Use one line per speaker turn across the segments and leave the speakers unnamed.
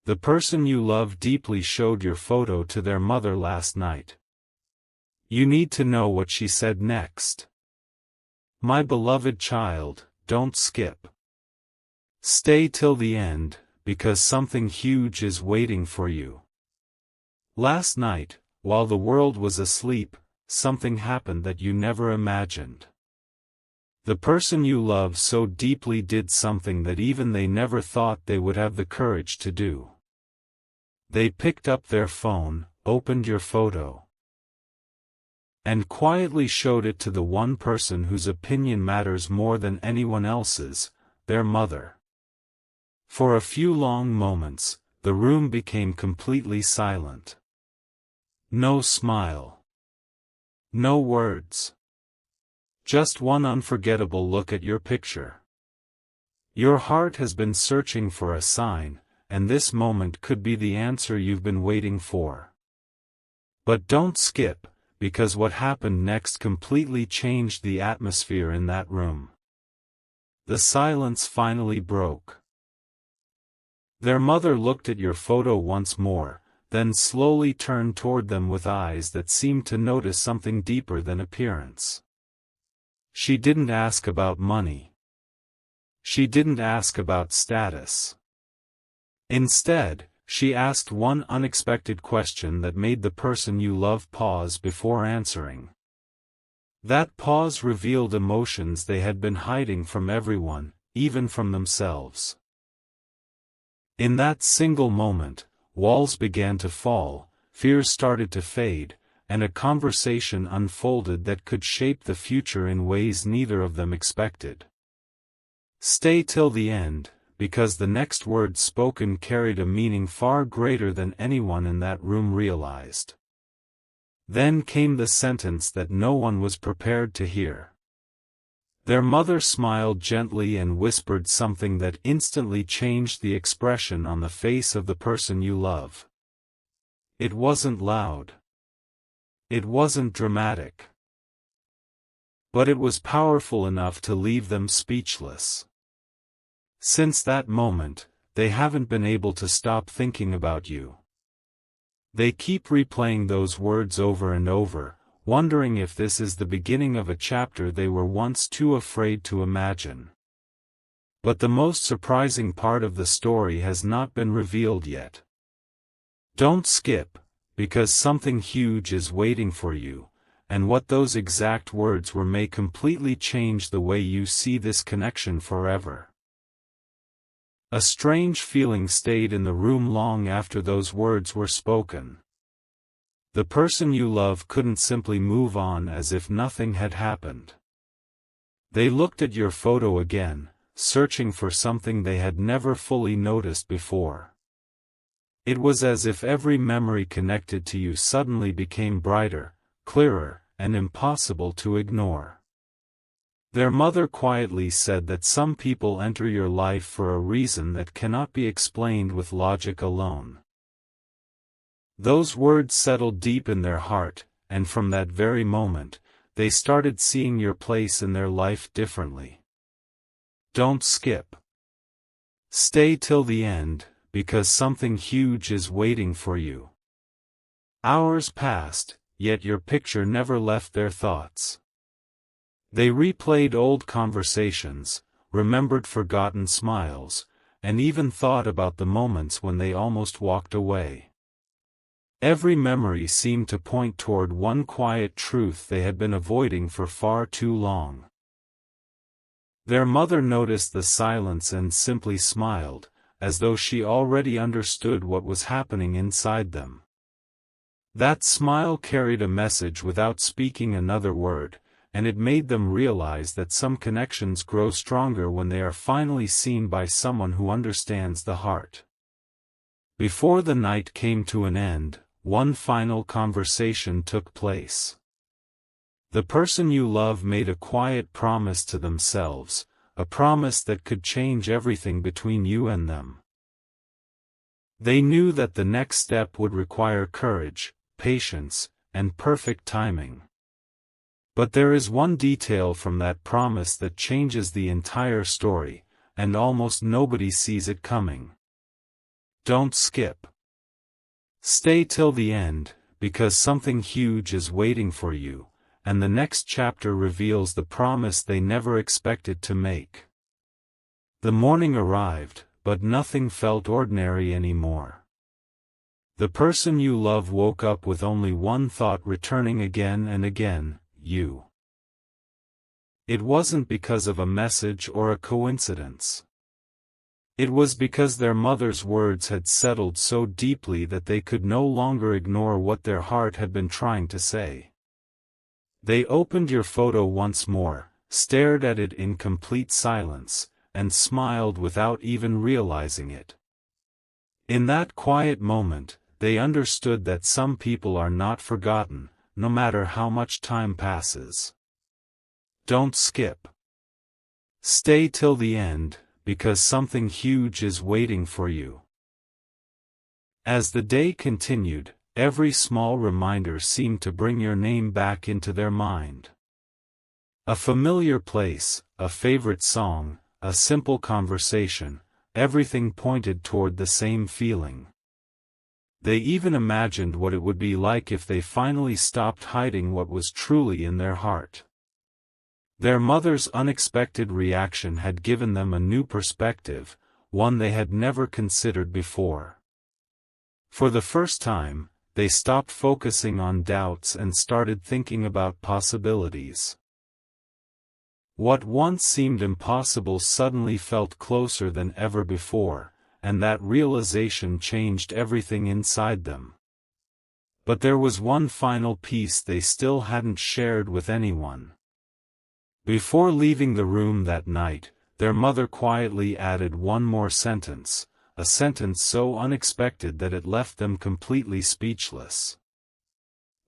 The person you love deeply showed your photo to their mother last night. You need to know what she said next. My beloved child, don't skip. Stay till the end, because something huge is waiting for you. Last night, while the world was asleep, something happened that you never imagined. The person you love so deeply did something that even they never thought they would have the courage to do. They picked up their phone, opened your photo, and quietly showed it to the one person whose opinion matters more than anyone else's, their mother. For a few long moments, the room became completely silent. No smile. No words. Just one unforgettable look at your picture. Your heart has been searching for a sign, and this moment could be the answer you've been waiting for. But don't skip, because what happened next completely changed the atmosphere in that room. The silence finally broke. Their mother looked at your photo once more, then slowly turned toward them with eyes that seemed to notice something deeper than appearance. She didn't ask about money. She didn't ask about status. Instead, she asked one unexpected question that made the person you love pause before answering. That pause revealed emotions they had been hiding from everyone, even from themselves. In that single moment, walls began to fall, fears started to fade, and a conversation unfolded that could shape the future in ways neither of them expected. Stay till the end, because the next word spoken carried a meaning far greater than anyone in that room realized. Then came the sentence that no one was prepared to hear. Their mother smiled gently and whispered something that instantly changed the expression on the face of the person you love. It wasn't loud. It wasn't dramatic. But it was powerful enough to leave them speechless. Since that moment, they haven't been able to stop thinking about you. They keep replaying those words over and over, wondering if this is the beginning of a chapter they were once too afraid to imagine. But the most surprising part of the story has not been revealed yet. Don't skip, because something huge is waiting for you, and what those exact words were may completely change the way you see this connection forever. A strange feeling stayed in the room long after those words were spoken. The person you love couldn't simply move on as if nothing had happened. They looked at your photo again, searching for something they had never fully noticed before. It was as if every memory connected to you suddenly became brighter, clearer, and impossible to ignore. Their mother quietly said that some people enter your life for a reason that cannot be explained with logic alone. Those words settled deep in their heart, and from that very moment, they started seeing your place in their life differently. Don't skip. Stay till the end, because something huge is waiting for you. Hours passed, yet your picture never left their thoughts. They replayed old conversations, remembered forgotten smiles, and even thought about the moments when they almost walked away. Every memory seemed to point toward one quiet truth they had been avoiding for far too long. Their mother noticed the silence and simply smiled, as though she already understood what was happening inside them. That smile carried a message without speaking another word, and it made them realize that some connections grow stronger when they are finally seen by someone who understands the heart. Before the night came to an end, one final conversation took place. The person you love made a quiet promise to themselves, a promise that could change everything between you and them. They knew that the next step would require courage, patience, and perfect timing. But there is one detail from that promise that changes the entire story, and almost nobody sees it coming. Don't skip. Stay till the end, because something huge is waiting for you, and the next chapter reveals the promise they never expected to make. The morning arrived, but nothing felt ordinary anymore. The person you love woke up with only one thought returning again and again: you. It wasn't because of a message or a coincidence. It was because their mother's words had settled so deeply that they could no longer ignore what their heart had been trying to say. They opened your photo once more, stared at it in complete silence, and smiled without even realizing it. In that quiet moment, they understood that some people are not forgotten, no matter how much time passes. Don't skip. Stay till the end, because something huge is waiting for you. As the day continued, every small reminder seemed to bring your name back into their mind. A familiar place, a favorite song, a simple conversation, everything pointed toward the same feeling. They even imagined what it would be like if they finally stopped hiding what was truly in their heart. Their mother's unexpected reaction had given them a new perspective, one they had never considered before. For the first time, they stopped focusing on doubts and started thinking about possibilities. What once seemed impossible suddenly felt closer than ever before, and that realization changed everything inside them. But there was one final piece they still hadn't shared with anyone. Before leaving the room that night, their mother quietly added one more sentence, a sentence so unexpected that it left them completely speechless.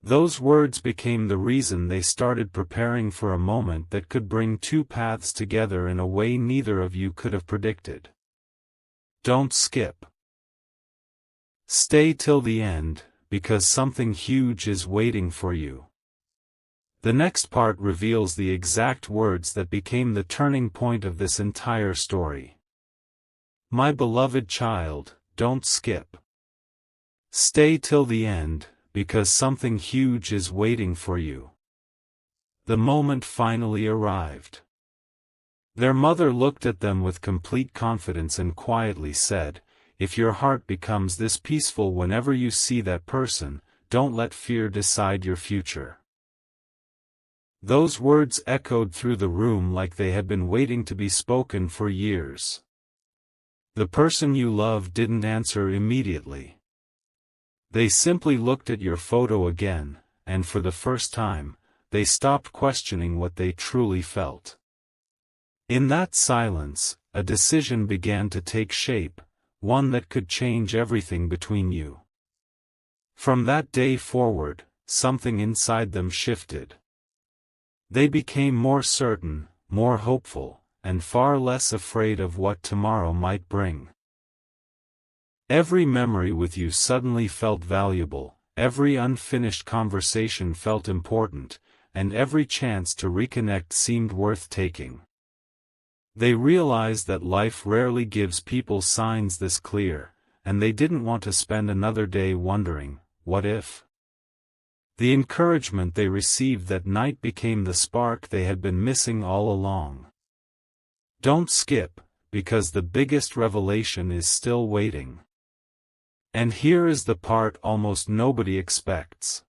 Those words became the reason they started preparing for a moment that could bring two paths together in a way neither of you could have predicted. Don't skip. Stay till the end, because something huge is waiting for you. The next part reveals the exact words that became the turning point of this entire story. My beloved child, don't skip. Stay till the end, because something huge is waiting for you. The moment finally arrived. Their mother looked at them with complete confidence and quietly said, "If your heart becomes this peaceful whenever you see that person, don't let fear decide your future." Those words echoed through the room like they had been waiting to be spoken for years. The person you love didn't answer immediately. They simply looked at your photo again, and for the first time, they stopped questioning what they truly felt. In that silence, a decision began to take shape, one that could change everything between you. From that day forward, something inside them shifted. They became more certain, more hopeful, and far less afraid of what tomorrow might bring. Every memory with you suddenly felt valuable, every unfinished conversation felt important, and every chance to reconnect seemed worth taking. They realized that life rarely gives people signs this clear, and they didn't want to spend another day wondering, what if? The encouragement they received that night became the spark they had been missing all along. Don't skip, because the biggest revelation is still waiting. And here is the part almost nobody expects.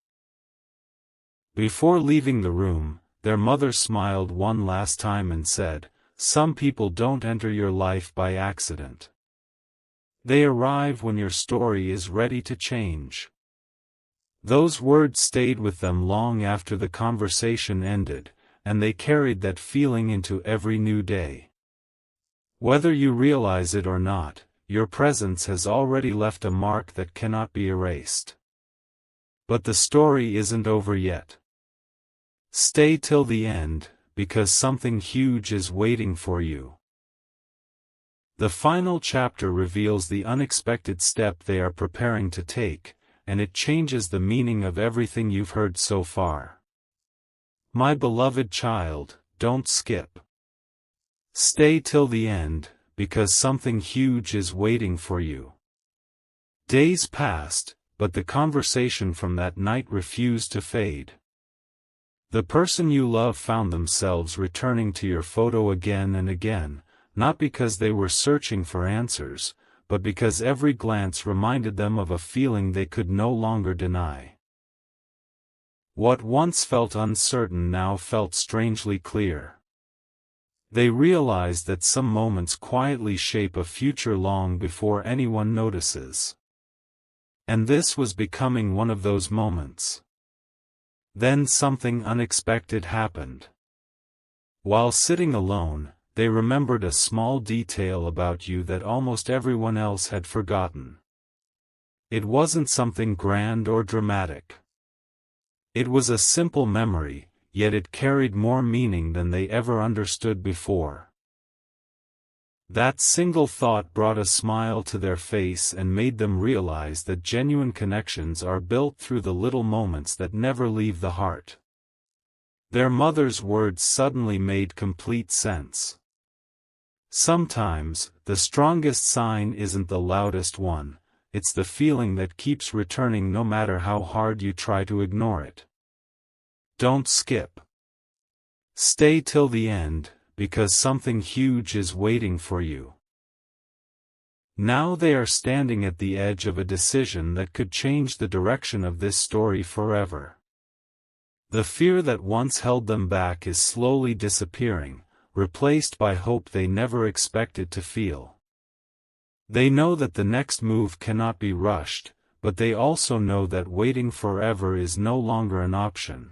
Before leaving the room, their mother smiled one last time and said, "Some people don't enter your life by accident. They arrive when your story is ready to change." Those words stayed with them long after the conversation ended, and they carried that feeling into every new day. Whether you realize it or not, your presence has already left a mark that cannot be erased. But the story isn't over yet. Stay till the end, because something huge is waiting for you. The final chapter reveals the unexpected step they are preparing to take, and it changes the meaning of everything you've heard so far. My beloved child, don't skip. Stay till the end, because something huge is waiting for you. Days passed, but the conversation from that night refused to fade. The person you love found themselves returning to your photo again and again, not because they were searching for answers, but because every glance reminded them of a feeling they could no longer deny. What once felt uncertain now felt strangely clear. They realized that some moments quietly shape a future long before anyone notices. And this was becoming one of those moments. Then something unexpected happened. While sitting alone, they remembered a small detail about you that almost everyone else had forgotten. It wasn't something grand or dramatic. It was a simple memory, yet it carried more meaning than they ever understood before. That single thought brought a smile to their face and made them realize that genuine connections are built through the little moments that never leave the heart. Their mother's words suddenly made complete sense. Sometimes, the strongest sign isn't the loudest one, it's the feeling that keeps returning no matter how hard you try to ignore it. Don't skip. Stay till the end, because something huge is waiting for you. Now they are standing at the edge of a decision that could change the direction of this story forever. The fear that once held them back is slowly disappearing, replaced by hope they never expected to feel. They know that the next move cannot be rushed, but they also know that waiting forever is no longer an option.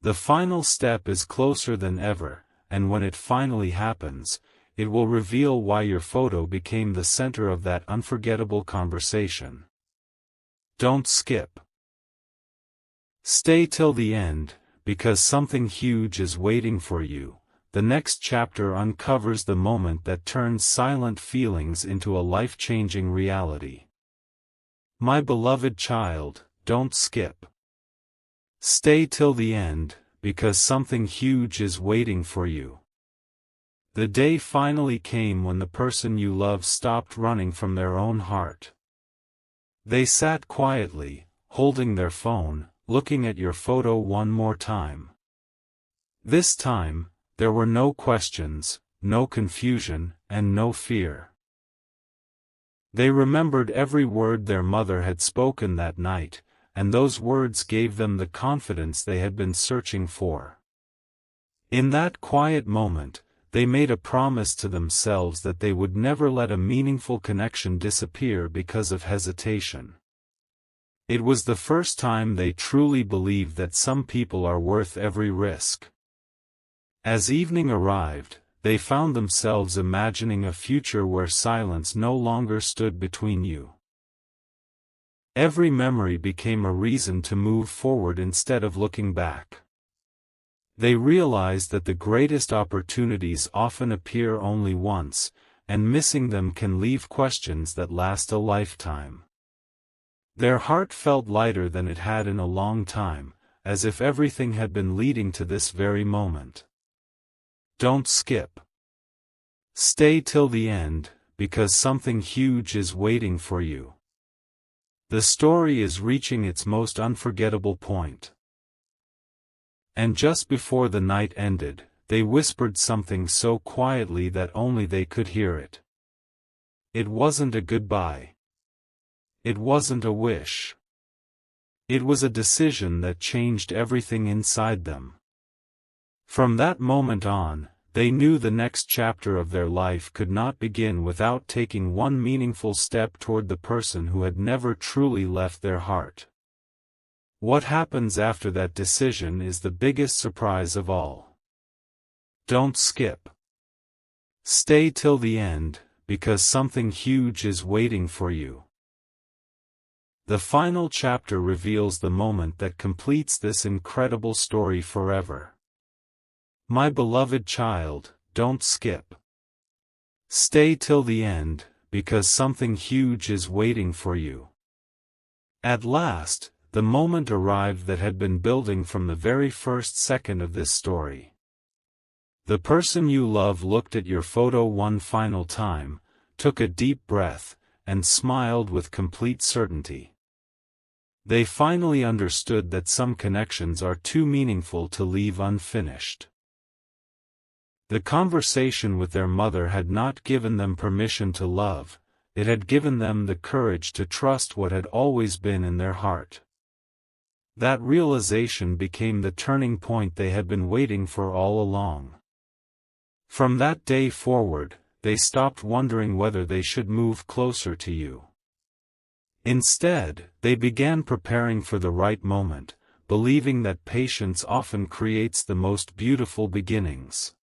The final step is closer than ever, and when it finally happens, it will reveal why your photo became the center of that unforgettable conversation. Don't skip. Stay till the end, because something huge is waiting for you. The next chapter uncovers the moment that turns silent feelings into a life-changing reality. My beloved child, don't skip. Stay till the end, because something huge is waiting for you. The day finally came when the person you love stopped running from their own heart. They sat quietly, holding their phone, looking at your photo one more time. This time, there were no questions, no confusion, and no fear. They remembered every word their mother had spoken that night, and those words gave them the confidence they had been searching for. In that quiet moment, they made a promise to themselves that they would never let a meaningful connection disappear because of hesitation. It was the first time they truly believed that some people are worth every risk. As evening arrived, they found themselves imagining a future where silence no longer stood between you. Every memory became a reason to move forward instead of looking back. They realized that the greatest opportunities often appear only once, and missing them can leave questions that last a lifetime. Their heart felt lighter than it had in a long time, as if everything had been leading to this very moment. Don't skip. Stay till the end, because something huge is waiting for you. The story is reaching its most unforgettable point. And just before the night ended, they whispered something so quietly that only they could hear it. It wasn't a goodbye. It wasn't a wish. It was a decision that changed everything inside them. From that moment on, they knew the next chapter of their life could not begin without taking one meaningful step toward the person who had never truly left their heart. What happens after that decision is the biggest surprise of all. Don't skip. Stay till the end, because something huge is waiting for you. The final chapter reveals the moment that completes this incredible story forever. My beloved child, don't skip. Stay till the end, because something huge is waiting for you. At last, the moment arrived that had been building from the very first second of this story. The person you love looked at your photo one final time, took a deep breath, and smiled with complete certainty. They finally understood that some connections are too meaningful to leave unfinished. The conversation with their mother had not given them permission to love, it had given them the courage to trust what had always been in their heart. That realization became the turning point they had been waiting for all along. From that day forward, they stopped wondering whether they should move closer to you. Instead, they began preparing for the right moment, believing that patience often creates the most beautiful beginnings.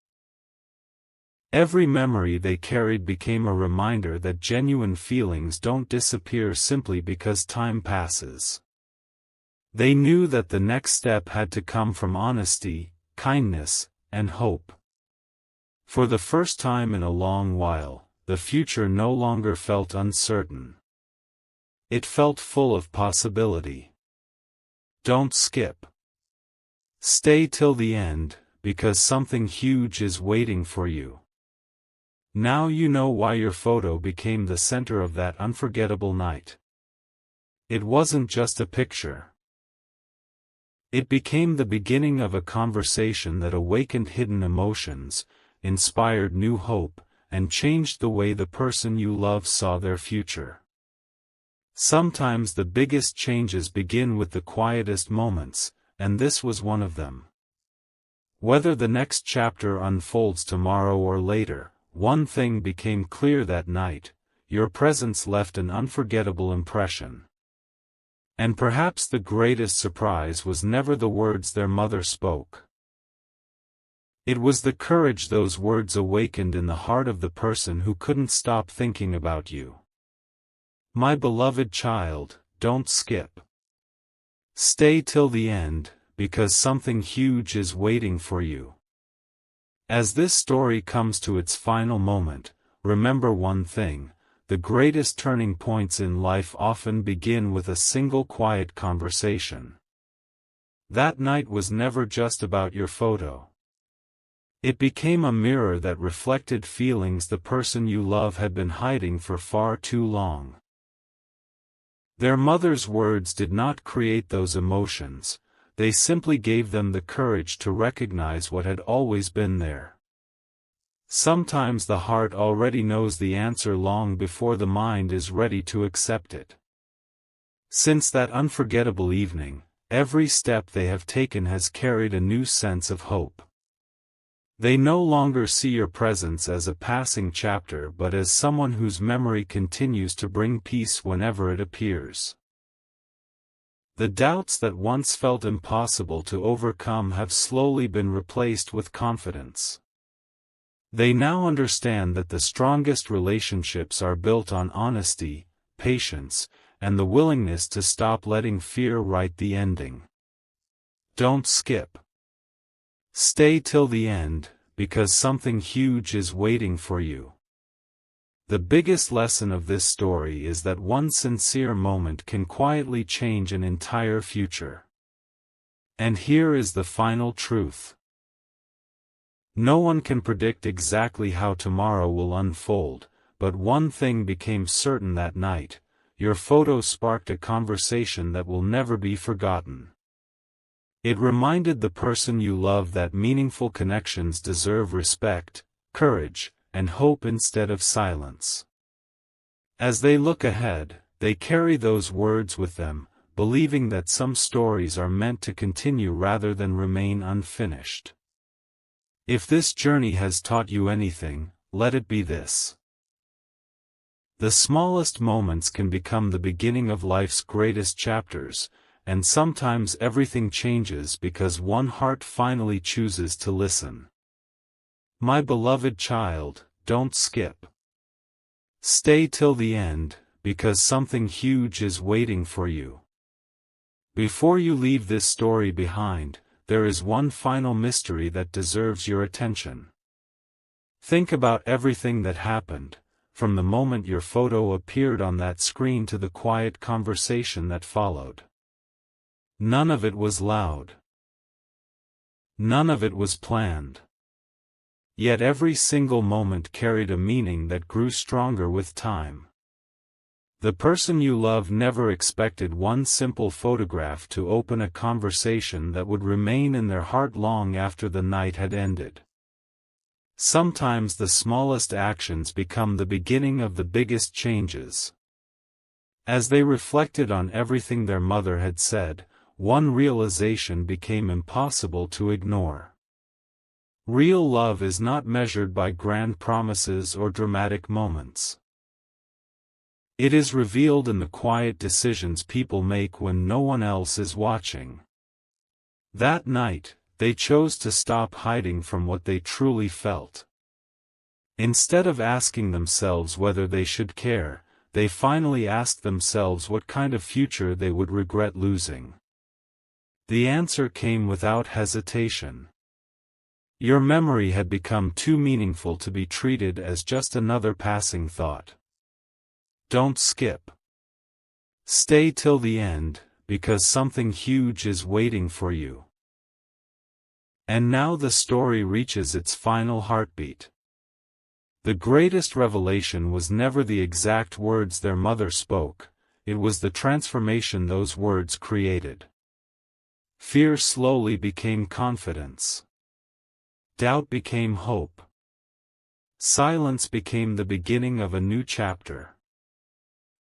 Every memory they carried became a reminder that genuine feelings don't disappear simply because time passes. They knew that the next step had to come from honesty, kindness, and hope. For the first time in a long while, the future no longer felt uncertain. It felt full of possibility. Don't skip. Stay till the end, because something huge is waiting for you. Now you know why your photo became the center of that unforgettable night. It wasn't just a picture. It became the beginning of a conversation that awakened hidden emotions, inspired new hope, and changed the way the person you love saw their future. Sometimes the biggest changes begin with the quietest moments, and this was one of them. Whether the next chapter unfolds tomorrow or later, one thing became clear that night: your presence left an unforgettable impression. And perhaps the greatest surprise was never the words their mother spoke. It was the courage those words awakened in the heart of the person who couldn't stop thinking about you. My beloved child, don't skip. Stay till the end, because something huge is waiting for you. As this story comes to its final moment, remember one thing: the greatest turning points in life often begin with a single quiet conversation. That night was never just about your photo. It became a mirror that reflected feelings the person you love had been hiding for far too long. Their mother's words did not create those emotions, they simply gave them the courage to recognize what had always been there. Sometimes the heart already knows the answer long before the mind is ready to accept it. Since that unforgettable evening, every step they have taken has carried a new sense of hope. They no longer see your presence as a passing chapter but as someone whose memory continues to bring peace whenever it appears. The doubts that once felt impossible to overcome have slowly been replaced with confidence. They now understand that the strongest relationships are built on honesty, patience, and the willingness to stop letting fear write the ending. Don't skip. Stay till the end, because something huge is waiting for you. The biggest lesson of this story is that one sincere moment can quietly change an entire future. And here is the final truth. No one can predict exactly how tomorrow will unfold, but one thing became certain that night: your photo sparked a conversation that will never be forgotten. It reminded the person you love that meaningful connections deserve respect, courage, and hope instead of silence. As they look ahead, they carry those words with them, believing that some stories are meant to continue rather than remain unfinished. If this journey has taught you anything, let it be this: the smallest moments can become the beginning of life's greatest chapters, and sometimes everything changes because one heart finally chooses to listen. My beloved child, don't skip. Stay till the end, because something huge is waiting for you. Before you leave this story behind, there is one final mystery that deserves your attention. Think about everything that happened, from the moment your photo appeared on that screen to the quiet conversation that followed. None of it was loud. None of it was planned. Yet every single moment carried a meaning that grew stronger with time. The person you love never expected one simple photograph to open a conversation that would remain in their heart long after the night had ended. Sometimes the smallest actions become the beginning of the biggest changes. As they reflected on everything their mother had said, one realization became impossible to ignore. Real love is not measured by grand promises or dramatic moments. It is revealed in the quiet decisions people make when no one else is watching. That night, they chose to stop hiding from what they truly felt. Instead of asking themselves whether they should care, they finally asked themselves what kind of future they would regret losing. The answer came without hesitation. Your memory had become too meaningful to be treated as just another passing thought. Don't skip. Stay till the end, because something huge is waiting for you. And now the story reaches its final heartbeat. The greatest revelation was never the exact words their mother spoke, it was the transformation those words created. Fear slowly became confidence. Doubt became hope. Silence became the beginning of a new chapter.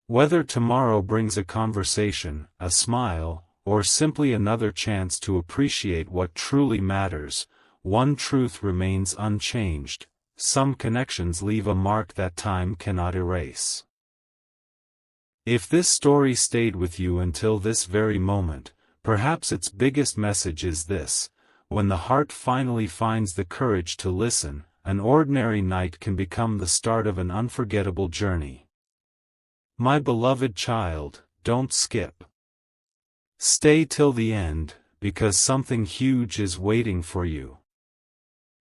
Whether tomorrow brings a conversation, a smile, or simply another chance to appreciate what truly matters, one truth remains unchanged: some connections leave a mark that time cannot erase. If this story stayed with you until this very moment, perhaps its biggest message is this: when the heart finally finds the courage to listen, an ordinary night can become the start of an unforgettable journey. My beloved child, don't skip. Stay till the end, because something huge is waiting for you.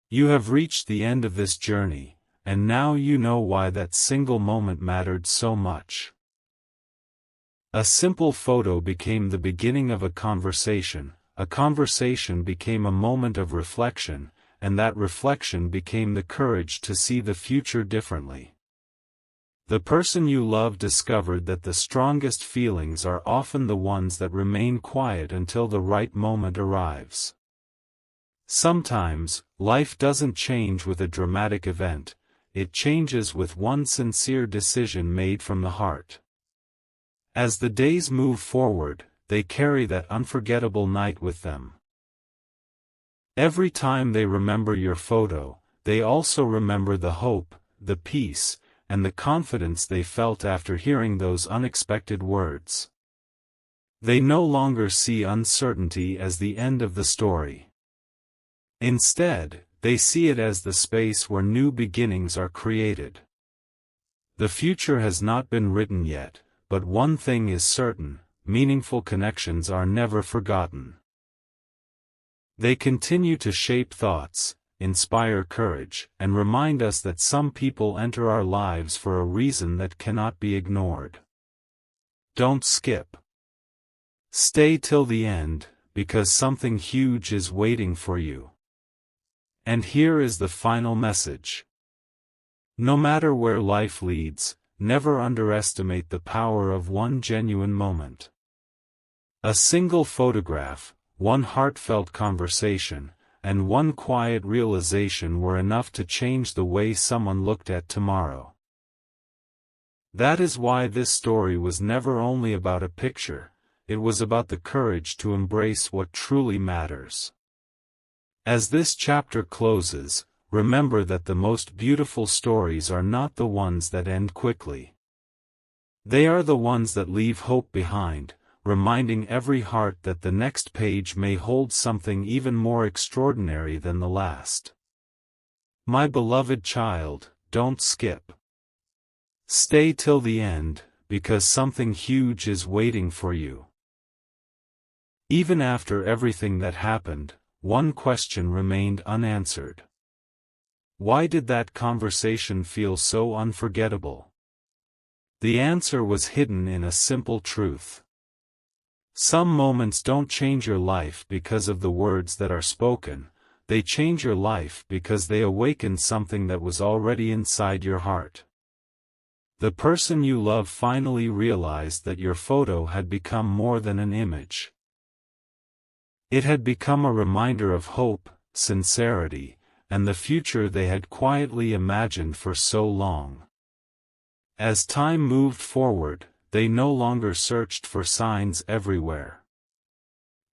You have reached the end of this journey, and now you know why that single moment mattered so much. A simple photo became the beginning of a conversation became a moment of reflection, and that reflection became the courage to see the future differently. The person you love discovered that the strongest feelings are often the ones that remain quiet until the right moment arrives. Sometimes, life doesn't change with a dramatic event, it changes with one sincere decision made from the heart. As the days move forward, they carry that unforgettable night with them. Every time they remember your photo, they also remember the hope, the peace, and the confidence they felt after hearing those unexpected words. They no longer see uncertainty as the end of the story. Instead, they see it as the space where new beginnings are created. The future has not been written yet, but one thing is certain: meaningful connections are never forgotten. They continue to shape thoughts, inspire courage, and remind us that some people enter our lives for a reason that cannot be ignored. Don't skip. Stay till the end, because something huge is waiting for you. And here is the final message. No matter where life leads, never underestimate the power of one genuine moment. A single photograph, one heartfelt conversation, and one quiet realization were enough to change the way someone looked at tomorrow. That is why this story was never only about a picture, it was about the courage to embrace what truly matters. As this chapter closes, remember that the most beautiful stories are not the ones that end quickly. They are the ones that leave hope behind, reminding every heart that the next page may hold something even more extraordinary than the last. My beloved child, don't skip. Stay till the end, because something huge is waiting for you. Even after everything that happened, one question remained unanswered. Why did that conversation feel so unforgettable? The answer was hidden in a simple truth. Some moments don't change your life because of the words that are spoken, they change your life because they awaken something that was already inside your heart. The person you love finally realized that your photo had become more than an image. It had become a reminder of hope, sincerity, and the future they had quietly imagined for so long. As time moved forward, they no longer searched for signs everywhere.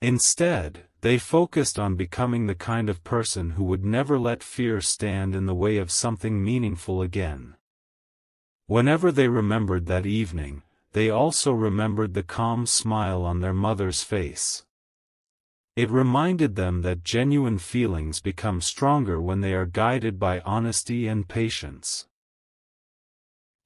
Instead, they focused on becoming the kind of person who would never let fear stand in the way of something meaningful again. Whenever they remembered that evening, they also remembered the calm smile on their mother's face. It reminded them that genuine feelings become stronger when they are guided by honesty and patience.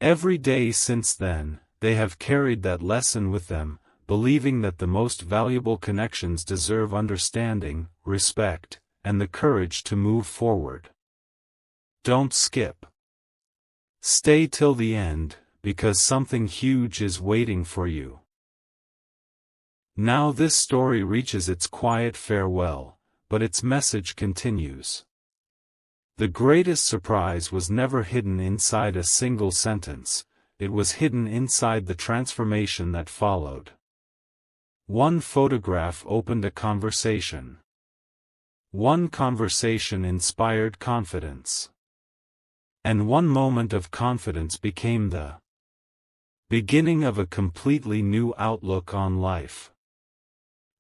Every day since then, they have carried that lesson with them, believing that the most valuable connections deserve understanding, respect, and the courage to move forward. Don't skip. Stay till the end, because something huge is waiting for you. Now this story reaches its quiet farewell, but its message continues. The greatest surprise was never hidden inside a single sentence, it was hidden inside the transformation that followed. One photograph opened a conversation. One conversation inspired confidence. And one moment of confidence became the beginning of a completely new outlook on life.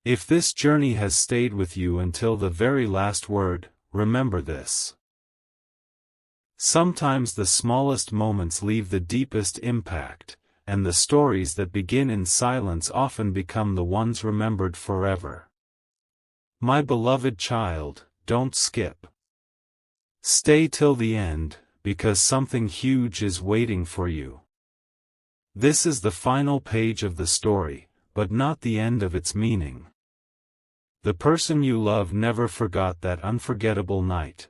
If this journey has stayed with you until the very last word, remember this. Sometimes the smallest moments leave the deepest impact, and the stories that begin in silence often become the ones remembered forever. My beloved child, don't skip. Stay till the end, because something huge is waiting for you. This is the final page of the story, but not the end of its meaning. The person you love never forgot that unforgettable night.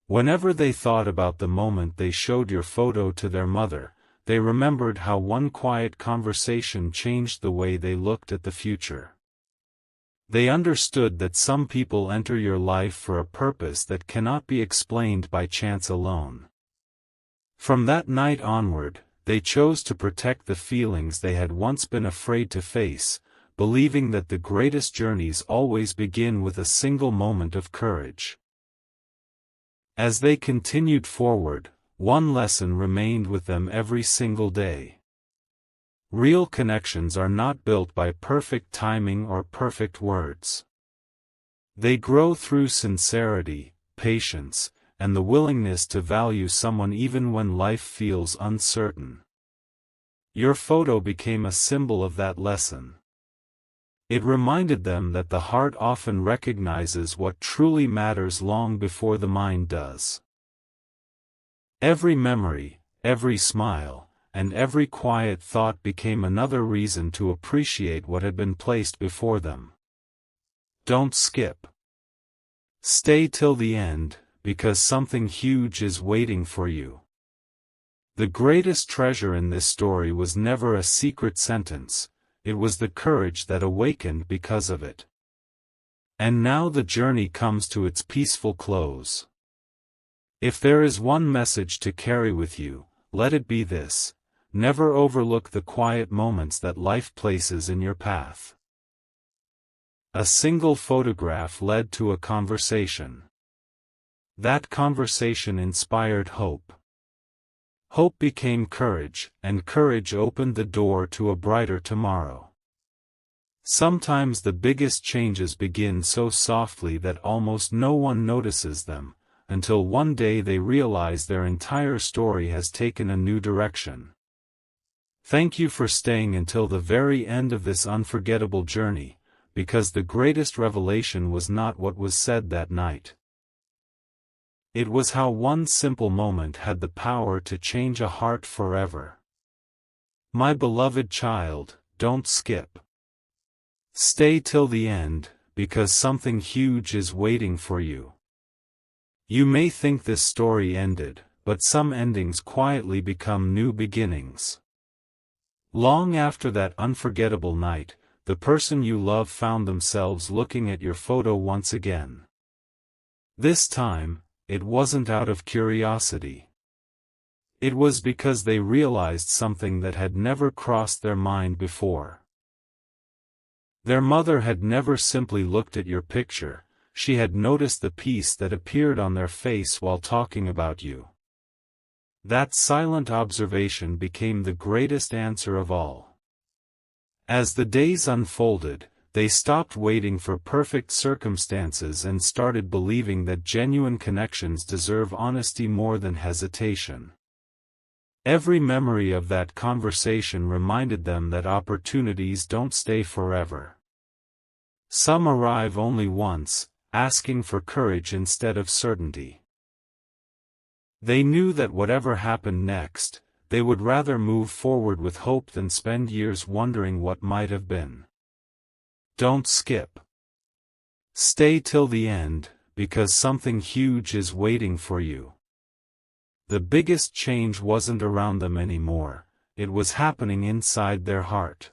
Whenever they thought about the moment they showed your photo to their mother, they remembered how one quiet conversation changed the way they looked at the future. They understood that some people enter your life for a purpose that cannot be explained by chance alone. From that night onward, they chose to protect the feelings they had once been afraid to face, believing that the greatest journeys always begin with a single moment of courage. As they continued forward, one lesson remained with them every single day. Real connections are not built by perfect timing or perfect words. They grow through sincerity, patience, and the willingness to value someone even when life feels uncertain. Your photo became a symbol of that lesson. It reminded them that the heart often recognizes what truly matters long before the mind does. Every memory, every smile, and every quiet thought became another reason to appreciate what had been placed before them. Don't skip. Stay till the end, because something huge is waiting for you. The greatest treasure in this story was never a secret sentence, it was the courage that awakened because of it. And now the journey comes to its peaceful close. If there is one message to carry with you, let it be this: never overlook the quiet moments that life places in your path. A single photograph led to a conversation. That conversation inspired hope. Hope became courage, and courage opened the door to a brighter tomorrow. Sometimes the biggest changes begin so softly that almost no one notices them, until one day they realize their entire story has taken a new direction. Thank you for staying until the very end of this unforgettable journey, because the greatest revelation was not what was said that night. It was how one simple moment had the power to change a heart forever. My beloved child, don't skip. Stay till the end, because something huge is waiting for you. You may think this story ended, but some endings quietly become new beginnings. Long after that unforgettable night, the person you love found themselves looking at your photo once again. This time, it wasn't out of curiosity. It was because they realized something that had never crossed their mind before. Their mother had never simply looked at your picture, she had noticed the peace that appeared on their face while talking about you. That silent observation became the greatest answer of all. As the days unfolded, they stopped waiting for perfect circumstances and started believing that genuine connections deserve honesty more than hesitation. Every memory of that conversation reminded them that opportunities don't stay forever. Some arrive only once, asking for courage instead of certainty. They knew that whatever happened next, they would rather move forward with hope than spend years wondering what might have been. Don't skip. Stay till the end, because something huge is waiting for you. The biggest change wasn't around them anymore, it was happening inside their heart.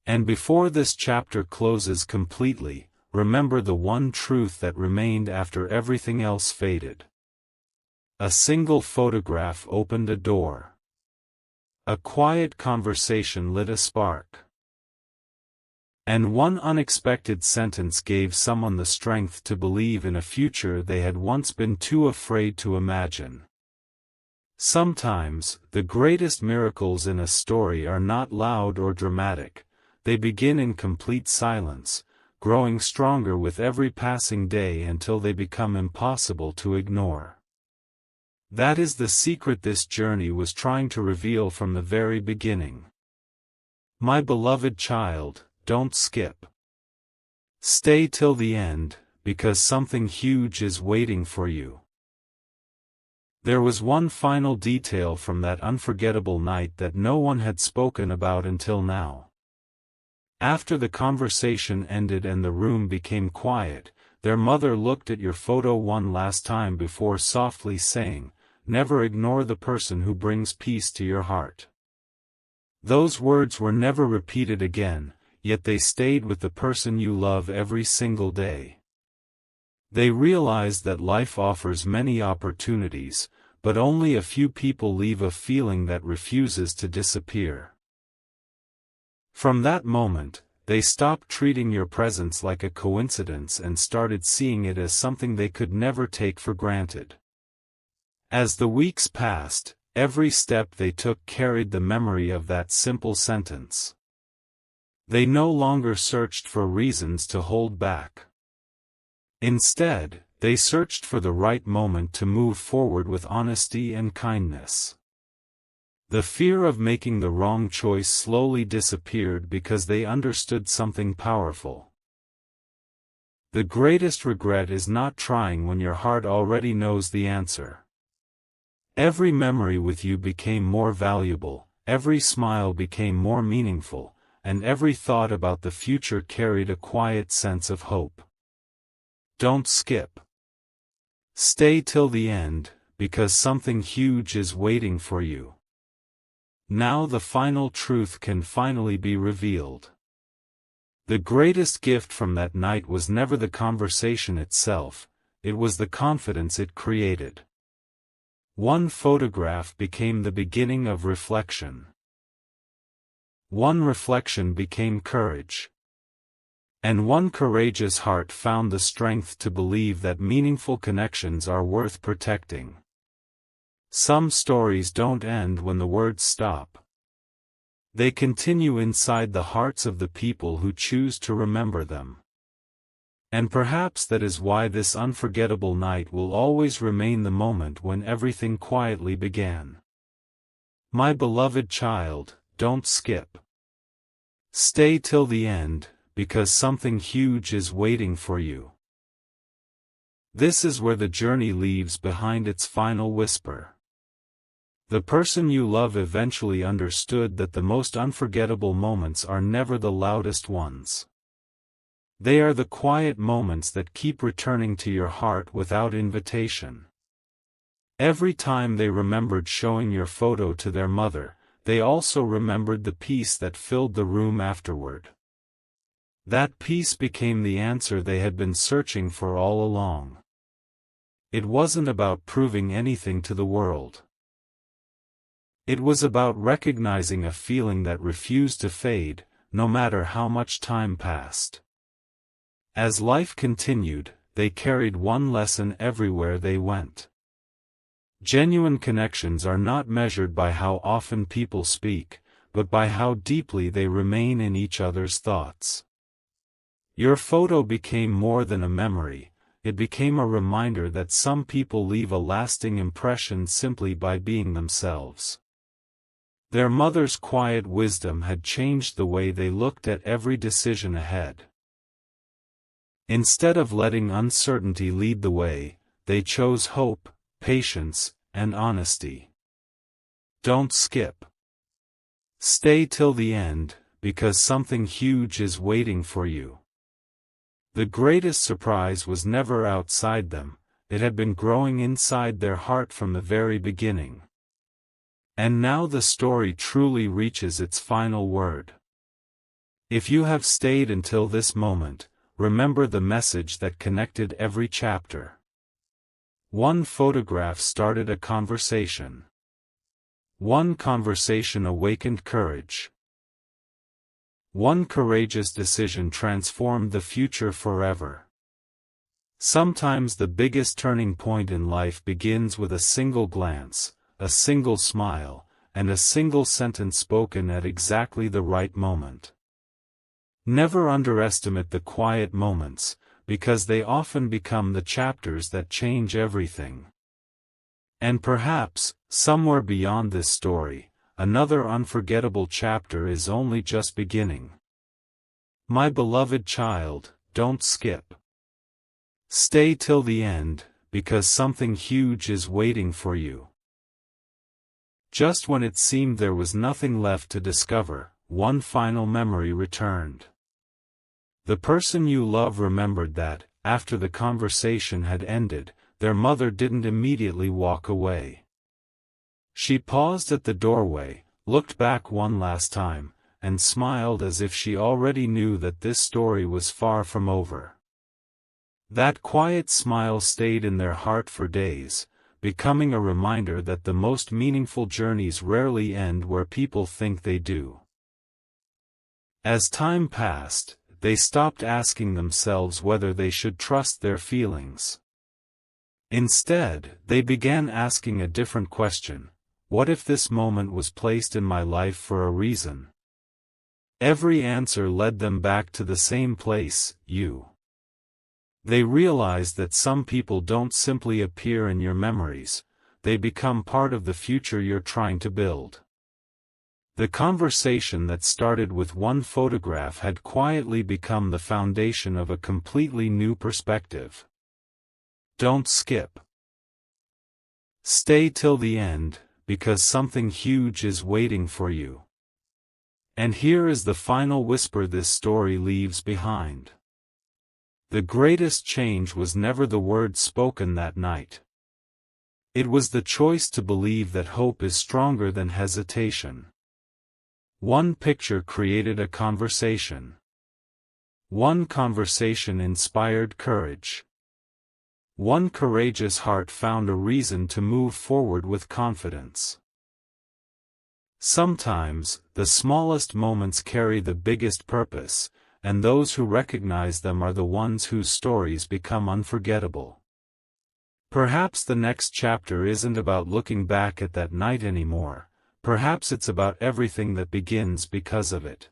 And before this chapter closes completely, remember the one truth that remained after everything else faded. A single photograph opened a door. A quiet conversation lit a spark. And one unexpected sentence gave someone the strength to believe in a future they had once been too afraid to imagine. Sometimes, the greatest miracles in a story are not loud or dramatic, they begin in complete silence, growing stronger with every passing day until they become impossible to ignore. That is the secret this journey was trying to reveal from the very beginning. My beloved child, don't skip. Stay till the end, because something huge is waiting for you. There was one final detail from that unforgettable night that no one had spoken about until now. After the conversation ended and the room became quiet, their mother looked at your photo one last time before softly saying, "Never ignore the person who brings peace to your heart." Those words were never repeated again, yet they stayed with the person you love every single day. They realized that life offers many opportunities, but only a few people leave a feeling that refuses to disappear. From that moment, they stopped treating your presence like a coincidence and started seeing it as something they could never take for granted. As the weeks passed, every step they took carried the memory of that simple sentence. They no longer searched for reasons to hold back. Instead, they searched for the right moment to move forward with honesty and kindness. The fear of making the wrong choice slowly disappeared because they understood something powerful. The greatest regret is not trying when your heart already knows the answer. Every memory with you became more valuable, every smile became more meaningful, and every thought about the future carried a quiet sense of hope. Don't skip. Stay till the end, because something huge is waiting for you. Now the final truth can finally be revealed. The greatest gift from that night was never the conversation itself, it was the confidence it created. One photograph became the beginning of reflection. One reflection became courage. And one courageous heart found the strength to believe that meaningful connections are worth protecting. Some stories don't end when the words stop. They continue inside the hearts of the people who choose to remember them. And perhaps that is why this unforgettable night will always remain the moment when everything quietly began. My beloved child, don't skip. Stay till the end, because something huge is waiting for you. This is where the journey leaves behind its final whisper. The person you love eventually understood that the most unforgettable moments are never the loudest ones. They are the quiet moments that keep returning to your heart without invitation. Every time they remembered showing your photo to their mother, they also remembered the peace that filled the room afterward. That peace became the answer they had been searching for all along. It wasn't about proving anything to the world. It was about recognizing a feeling that refused to fade, no matter how much time passed. As life continued, they carried one lesson everywhere they went. Genuine connections are not measured by how often people speak, but by how deeply they remain in each other's thoughts. Your photo became more than a memory, it became a reminder that some people leave a lasting impression simply by being themselves. Their mother's quiet wisdom had changed the way they looked at every decision ahead. Instead of letting uncertainty lead the way, they chose hope, patience, and honesty. Don't skip. Stay till the end, because something huge is waiting for you. The greatest surprise was never outside them, it had been growing inside their heart from the very beginning. And now the story truly reaches its final word. If you have stayed until this moment, remember the message that connected every chapter. One photograph started a conversation. One conversation awakened courage. One courageous decision transformed the future forever. Sometimes the biggest turning point in life begins with a single glance, a single smile, and a single sentence spoken at exactly the right moment. Never underestimate the quiet moments, because they often become the chapters that change everything. And perhaps, somewhere beyond this story, another unforgettable chapter is only just beginning. My beloved child, don't skip. Stay till the end, because something huge is waiting for you. Just when it seemed there was nothing left to discover, one final memory returned. The person you love remembered that, after the conversation had ended, their mother didn't immediately walk away. She paused at the doorway, looked back one last time, and smiled as if she already knew that this story was far from over. That quiet smile stayed in their heart for days, becoming a reminder that the most meaningful journeys rarely end where people think they do. As time passed, they stopped asking themselves whether they should trust their feelings. Instead, they began asking a different question: what if this moment was placed in my life for a reason? Every answer led them back to the same place, you. They realized that some people don't simply appear in your memories, they become part of the future you're trying to build. The conversation that started with one photograph had quietly become the foundation of a completely new perspective. Don't skip. Stay till the end, because something huge is waiting for you. And here is the final whisper this story leaves behind. The greatest change was never the words spoken that night. It was the choice to believe that hope is stronger than hesitation. One picture created a conversation. One conversation inspired courage. One courageous heart found a reason to move forward with confidence. Sometimes, the smallest moments carry the biggest purpose, and those who recognize them are the ones whose stories become unforgettable. Perhaps the next chapter isn't about looking back at that night anymore, perhaps it's about everything that begins because of it.